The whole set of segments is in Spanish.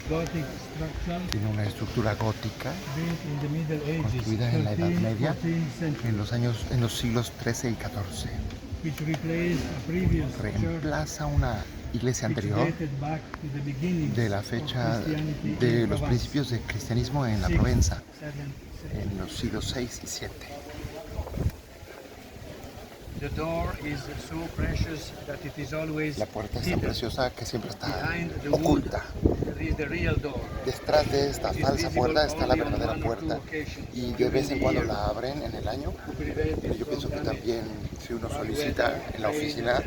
Tiene una estructura gótica construida en la Edad Media en los siglos XIII y XIV. Reemplaza una iglesia anterior de la fecha de los principios del cristianismo en la Provenza, en los siglos VI y VII. La puerta es tan preciosa que siempre está oculta. Detrás de esta falsa puerta está la verdadera puerta y de vez en cuando la abren en el año. Pero yo pienso que también si uno solicita en la oficina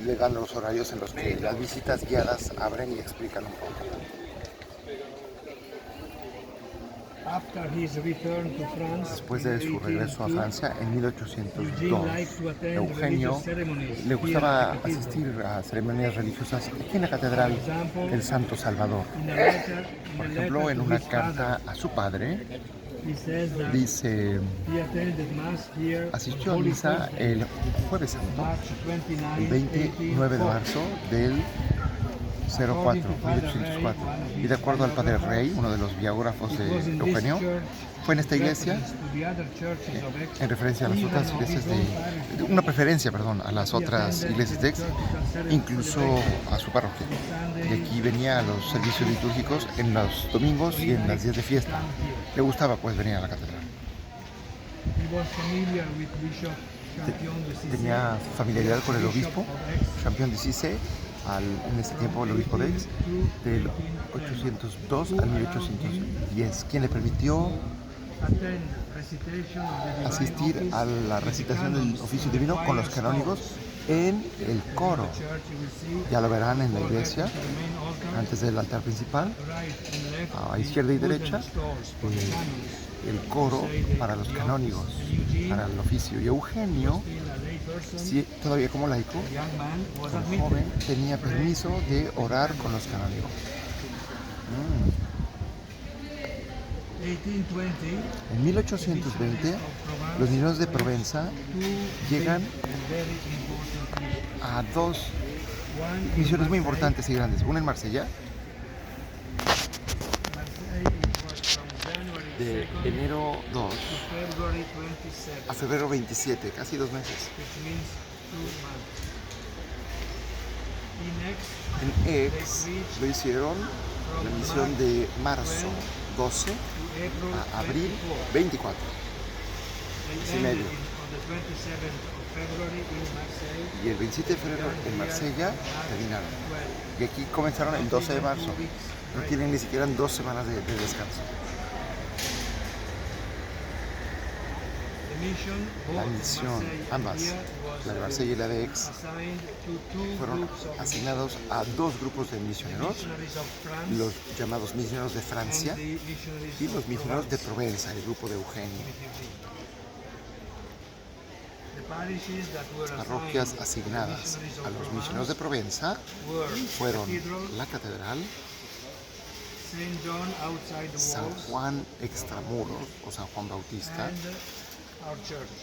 le dan los horarios en los que las visitas guiadas abren y explican un poco. Después de su regreso a Francia en 1802, Eugenio le gustaba asistir a ceremonias religiosas aquí en la Catedral del Santo Salvador. Por ejemplo, en una carta a su padre, dice: asistió a misa el Jueves Santo, el 29 de marzo del 1804. Y de acuerdo al padre Rey, uno de los biógrafos de Eugenio, fue en esta iglesia, en referencia a las otras iglesias una preferencia, a las otras iglesias de Aix, incluso a su parroquia. Y aquí venía a los servicios litúrgicos en los domingos y en los días de fiesta. Le gustaba pues venir a la catedral. Tenía familiaridad con el obispo, Champion de Cissé, en ese tiempo el obispo de Aix, del 802 al 1810, quien le permitió asistir a la recitación del oficio divino con los canónigos en el coro. Ya lo verán en la iglesia, antes del altar principal, a izquierda y derecha, el coro para los canónigos, para el oficio. Y Eugenio, todavía como laico, como joven, tenía permiso de orar con los canónigos. En 1820, los misioneros de Provenza llegan a dos misiones muy importantes y grandes. Una en Marsella, de enero 2 a febrero 27, casi 2 meses. En Aix lo hicieron la misión de marzo 12 a abril 24, mes y medio. Y el 27 de febrero en Marsella terminaron. Y aquí comenzaron el 12 de marzo. No tienen ni siquiera 2 semanas de descanso. La misión, ambas, la de Marsella y la de Aix, fueron asignados a 2 grupos de misioneros, los llamados misioneros de Francia y los misioneros de Provenza, el grupo de Eugenio. Las parroquias asignadas a los misioneros de Provenza fueron la catedral, San Juan Extramuros o San Juan Bautista,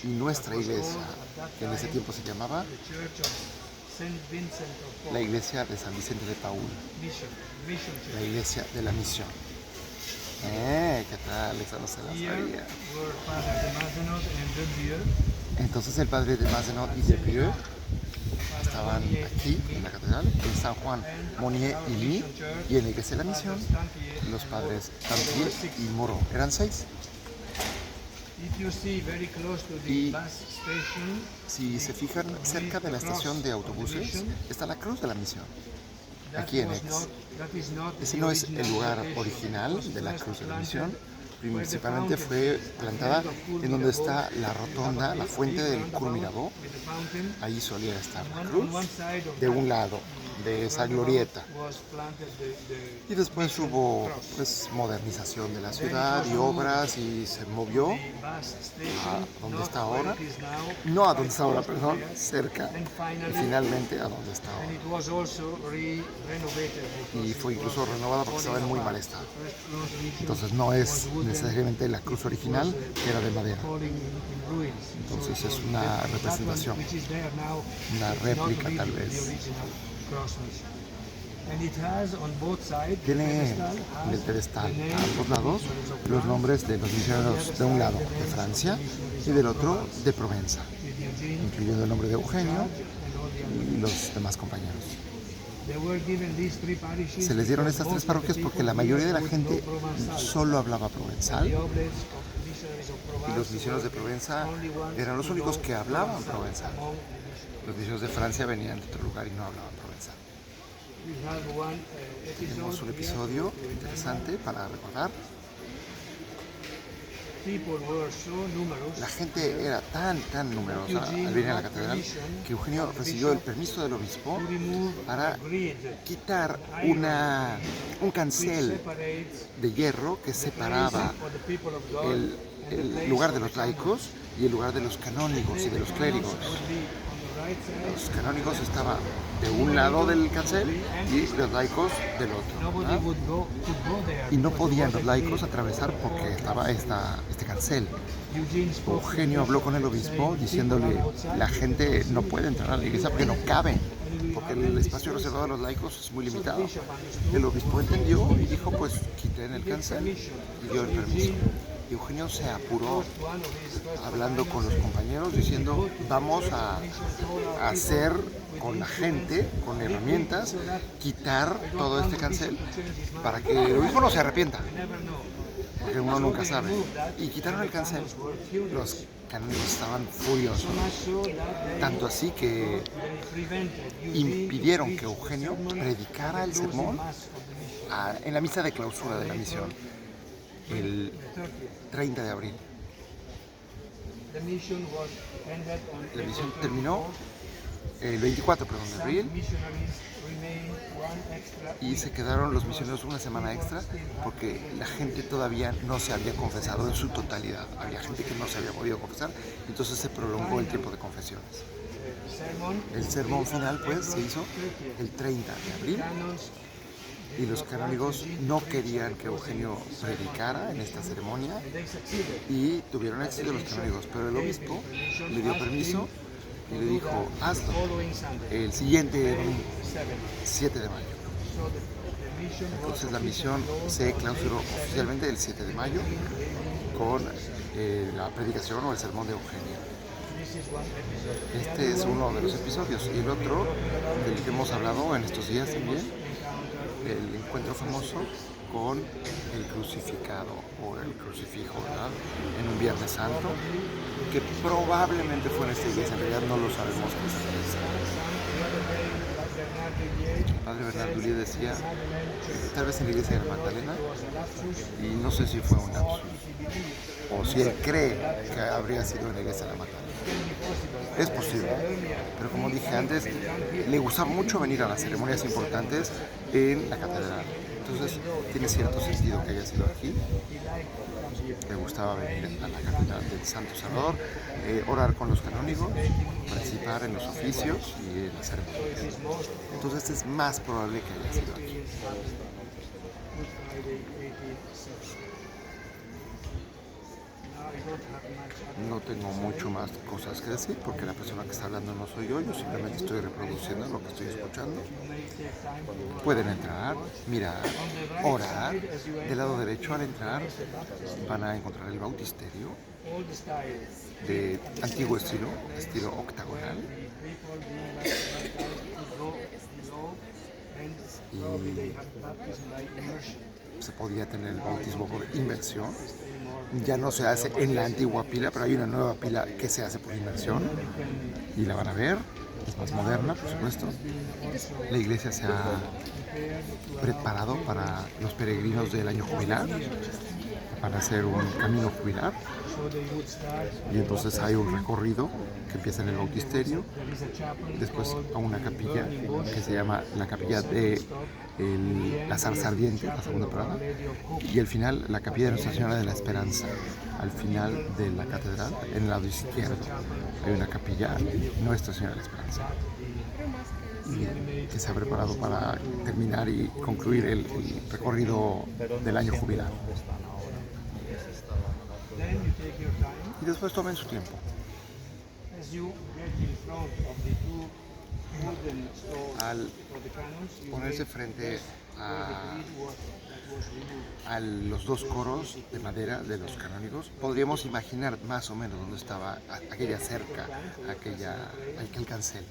y nuestra iglesia, que en ese tiempo se llamaba la iglesia de San Vicente de Paúl, la iglesia de la misión. ¿Qué tal? Esa no se la sabía. Entonces el padre de Mazenot y de Pieux estaban aquí en la catedral, en San Juan, Monnier y Ly, y en la iglesia de la misión los padres Tampier y Moreau. Eran 6. Y si se fijan, cerca de la estación de autobuses está la Cruz de la Misión, aquí en Aix. Ese no es el lugar original de la Cruz de la Misión. Principalmente fue plantada en donde está la rotonda, la fuente del Cours Mirabeau. Ahí solía estar la cruz, de un lado de esa glorieta. Y después hubo modernización de la ciudad y obras y se movió a donde está ahora. No a donde está ahora, perdón, cerca. Y finalmente a donde está ahora. Y fue incluso renovada porque estaba en muy mal estado. Entonces no es necesariamente la cruz original, que era de madera. Entonces es una representación, una réplica tal vez. Tiene en el pedestal a ambos lados los nombres de los misioneros de un lado de Francia y del otro de Provenza, incluyendo el nombre de Eugenio y los demás compañeros. Se les dieron estas tres parroquias porque la mayoría de la gente solo hablaba provenzal y los misioneros de Provenza eran los únicos que hablaban provenzal. Los misioneros de Francia venían de otro lugar y no hablaban provenzal. Tenemos un episodio interesante para recordar. La gente era tan numerosa al venir a la catedral que Eugenio recibió el permiso del obispo para quitar un cancel de hierro que separaba el lugar de los laicos y el lugar de los canónigos y de los clérigos. Los canónigos estaban de un lado del cancel y los laicos del otro, ¿verdad? Y no podían los laicos atravesar porque estaba este cancel. Eugenio habló con el obispo diciéndole: la gente no puede entrar a la iglesia porque no cabe, porque el espacio reservado a los laicos es muy limitado. El obispo entendió y dijo: pues quiten el cancel, y dio el permiso. Y Eugenio se apuró hablando con los compañeros diciendo: vamos a hacer con la gente, con herramientas, quitar todo este cancel para que el obispo no se arrepienta, porque uno nunca sabe. Y quitaron el cancel. Los canónigos estaban furiosos, tanto así que impidieron que Eugenio predicara el sermón en la misa de clausura de la misión el 30 de abril. La misión terminó el 24 de abril y se quedaron los misioneros una semana extra porque la gente todavía no se había confesado en su totalidad. Había gente que no se había podido confesar, entonces se prolongó el tiempo de confesiones. El sermón final pues se hizo el 30 de abril y los canónigos no querían que Eugenio predicara en esta ceremonia y tuvieron éxito los canónigos, pero el obispo le dio permiso y le dijo: hazlo el siguiente domingo, 7 de mayo. Entonces la misión se clausuró oficialmente el 7 de mayo con la predicación o el sermón de Eugenio. Este es uno de los episodios, y el otro del que hemos hablado en estos días también, el encuentro famoso con el crucificado o el crucifijo, ¿verdad? En un Viernes Santo, que probablemente fue en esta iglesia, en realidad no lo sabemos con certeza. El padre Bernardo Ulié decía, tal vez en la iglesia de la Magdalena, y no sé si fue un lapsus, o si él cree que habría sido en la iglesia de la Magdalena. Es posible, pero como dije antes, le gusta mucho venir a las ceremonias importantes en la catedral. Entonces tiene cierto sentido que haya sido aquí. Le gustaba venir a la catedral del Santo Salvador, orar con los canónigos, participar en los oficios y en las ceremonias. Entonces es más probable que haya sido aquí. No tengo mucho más cosas que decir porque la persona que está hablando no soy yo simplemente estoy reproduciendo lo que estoy escuchando. Pueden entrar, mirar, orar. Del lado derecho al entrar van a encontrar el bautisterio de antiguo estilo octagonal. Y se podía tener el bautismo por inmersión. Ya no se hace en la antigua pila, pero hay una nueva pila que se hace por inmersión y la van a ver, es más moderna, por supuesto. La iglesia se ha preparado para los peregrinos del año jubilar, para hacer un camino jubilar, y entonces hay un recorrido que empieza en el bautisterio, después a una capilla que se llama la capilla de la zarza ardiente, la segunda parada, y al final la capilla de Nuestra Señora de la Esperanza. Al final de la catedral, en el lado izquierdo, hay una capilla Nuestra Señora de la Esperanza, que se ha preparado para terminar y concluir el recorrido del año jubilar. Y después tomen su tiempo. Al ponerse frente a los dos coros de madera de los canónigos, podríamos imaginar más o menos dónde estaba aquella cerca, aquel cancel.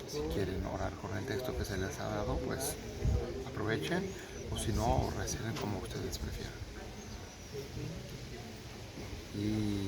Si quieren orar con el texto que se les ha dado, pues aprovechen, o si no, recen como ustedes prefieran. Y